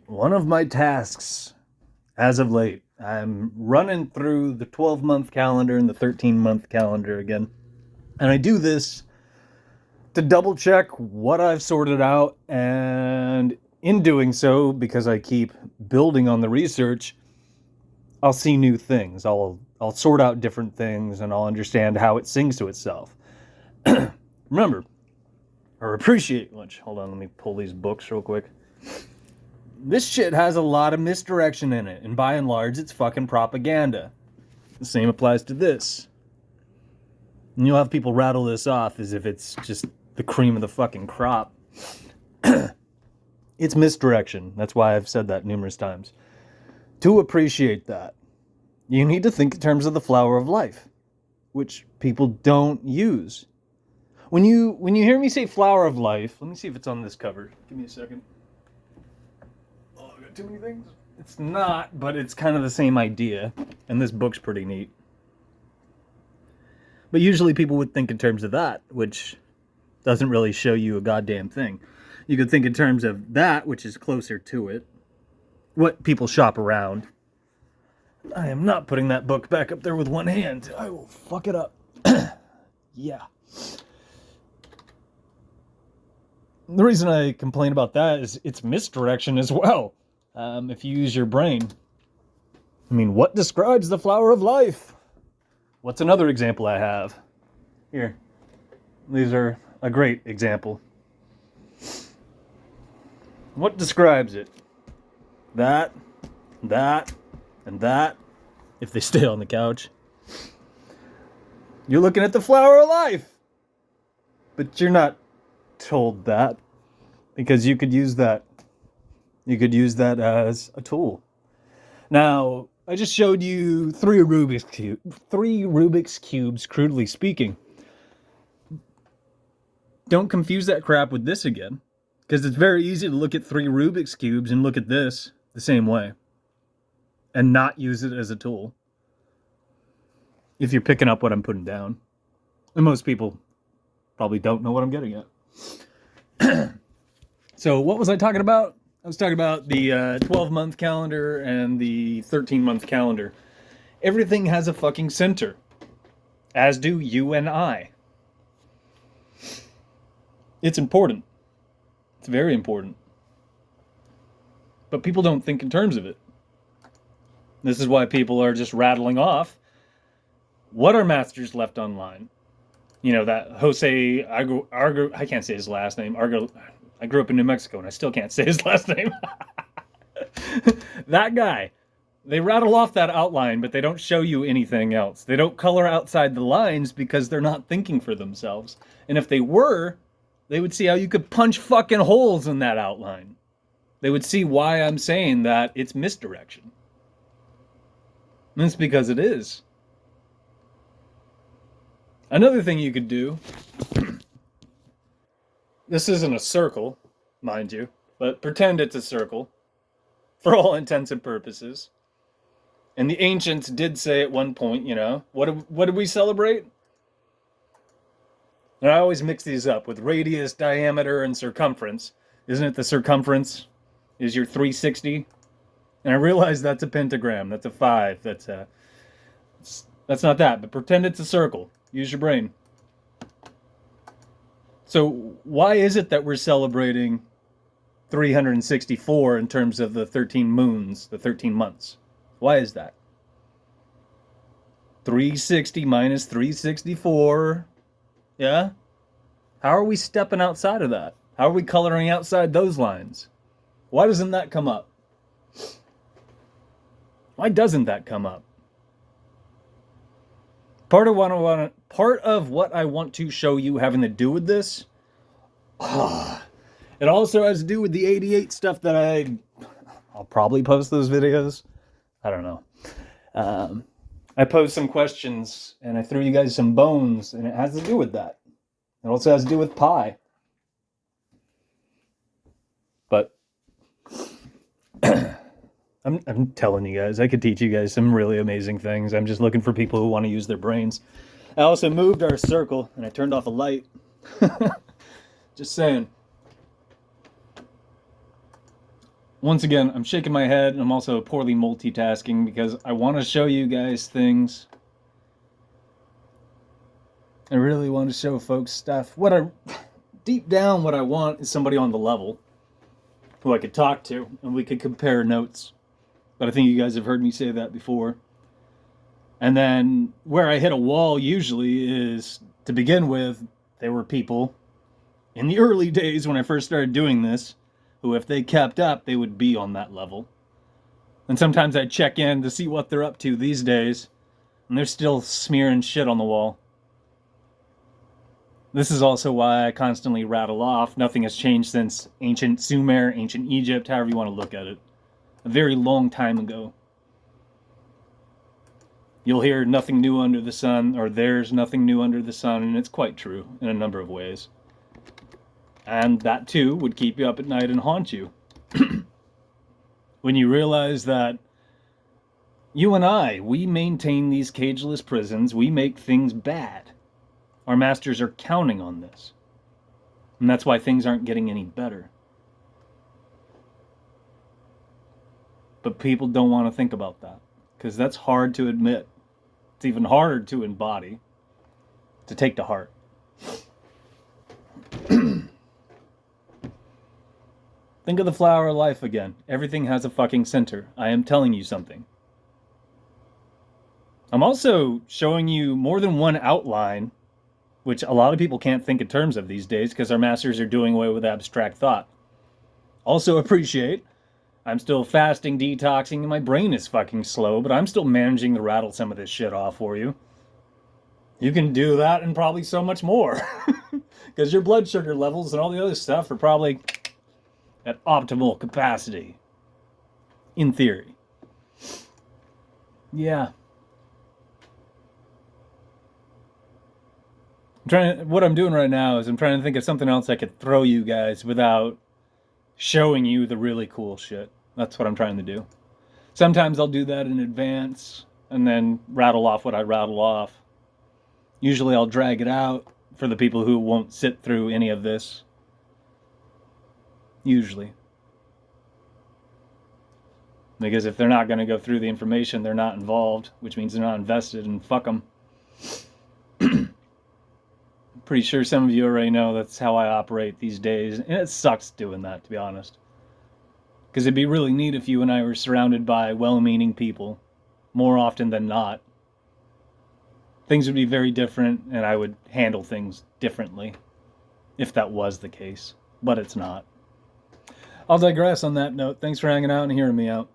One of my tasks as of late, I'm running through the 12-month calendar and the 13-month calendar again. And I do this to double check what I've sorted out. And in doing so, because I keep building on the research, I'll see new things. I'll sort out different things and I'll understand how it sings to itself. Remember, or appreciate much. Hold on, let me pull these books real quick. This shit has a lot of misdirection in it, and by and large, it's fucking propaganda. The same applies to this. And you'll have people rattle this off as if it's just the cream of the fucking crop. It's misdirection. That's why I've said that numerous times. To appreciate that, you need to think in terms of the flower of life, which people don't use. When you hear me say flower of life, let me see if it's on this cover. Give me a second. Oh, I got too many things. It's not, but it's kind of the same idea. And this book's pretty neat. But usually people would think in terms of that, which doesn't really show you a goddamn thing. You could think in terms of that, which is closer to it. What people shop around. I am not putting that book back up there with one hand. I will fuck it up. Yeah. The reason I complain about that is it's misdirection as well. If you use your brain. I mean, what describes the flower of life? What's another example I have? Here. These are a great example. What describes it? That, and that, if they stay on the couch. You're looking at the flower of life. But you're not told that because you could use that. You could use that as a tool. Now, I just showed you three Rubik's Cubes, crudely speaking. Don't confuse that crap with this again, because it's very easy to look at three Rubik's Cubes and look at this the same way and not use it as a tool. If you're picking up what I'm putting down. And most people probably don't know what I'm getting at. So what was I talking about? I was talking about the 12-month calendar and the 13-month calendar. Everything has a fucking center. As do you and I. It's important. It's very important. But people don't think in terms of it. This is why people are just rattling off what our masters left online. You know, that Jose Argo, I can't say his last name. I grew up in New Mexico and I still can't say his last name. That guy. They rattle off that outline, but they don't show you anything else. They don't color outside the lines because they're not thinking for themselves. And if they were, they would see how you could punch fucking holes in that outline. They would see why I'm saying that it's misdirection. And it's because it is. Another thing you could do, this isn't a circle, mind you, but pretend it's a circle for all intents and purposes. And the ancients did say at one point, you know, what did we celebrate? And I always mix these up with radius, diameter, and circumference. Isn't it the circumference is your 360? And I realize that's a pentagram, that's a 5, that's not that, but pretend it's a circle. Use your brain. So why is it that we're celebrating 364 in terms of the 13 moons, the 13 months? Why is that? 360 minus 364. Yeah? How are we stepping outside of that? How are we coloring outside those lines? Why doesn't that come up? Why doesn't that come up? Part of what I want to show you having to do with this, it also has to do with the 88 stuff that I'll probably post those videos. I don't know. I posed some questions and I threw you guys some bones, and it has to do with that. It also has to do with pi. But I'm telling you guys, I could teach you guys some really amazing things. I'm just looking for people who want to use their brains. I also moved our circle and I turned off a light. Just saying. Once again, I'm shaking my head, and I'm also poorly multitasking because I want to show you guys things. I really want to show folks stuff. Deep down, what I want is somebody on the level who I could talk to, and we could compare notes. But I think you guys have heard me say that before. And then where I hit a wall usually is, to begin with, there were people in the early days when I first started doing this who, if they kept up, they would be on that level. And sometimes I'd check in to see what they're up to these days, and they're still smearing shit on the wall. This is also why I constantly rattle off nothing has changed since ancient Sumer, ancient Egypt, however you want to look at it. A very long time ago. You'll hear nothing new under the sun, or there's nothing new under the sun, and it's quite true in a number of ways. And that too would keep you up at night and haunt you. When you realize that you and I, we maintain these cageless prisons, we make things bad. Our masters are counting on this. And that's why things aren't getting any better. But people don't want to think about that, because that's hard to admit. It's even harder to embody, to take to heart. Think of the flower of life again. Everything has a fucking center. I am telling you something. I'm also showing you more than one outline, which a lot of people can't think in terms of these days because our masters are doing away with abstract thought. Also appreciate, I'm still fasting, detoxing, and my brain is fucking slow, but I'm still managing to rattle some of this shit off for you. You can do that and probably so much more. Because your blood sugar levels and all the other stuff are probably at optimal capacity. In theory. Yeah. What I'm doing right now is I'm trying to think of something else I could throw you guys without showing you the really cool shit. That's what I'm trying to do. Sometimes I'll do that in advance and then rattle off what I rattle off. Usually I'll drag it out for the people who won't sit through any of this. Usually. Because if they're not going to go through the information, they're not involved, which means they're not invested, and fuck them. Pretty sure some of you already know that's how I operate these days, and it sucks doing that, to be honest. Because it'd be really neat if you and I were surrounded by well-meaning people, more often than not. Things would be very different, and I would handle things differently, if that was the case. But it's not. I'll digress on that note. Thanks for hanging out and hearing me out.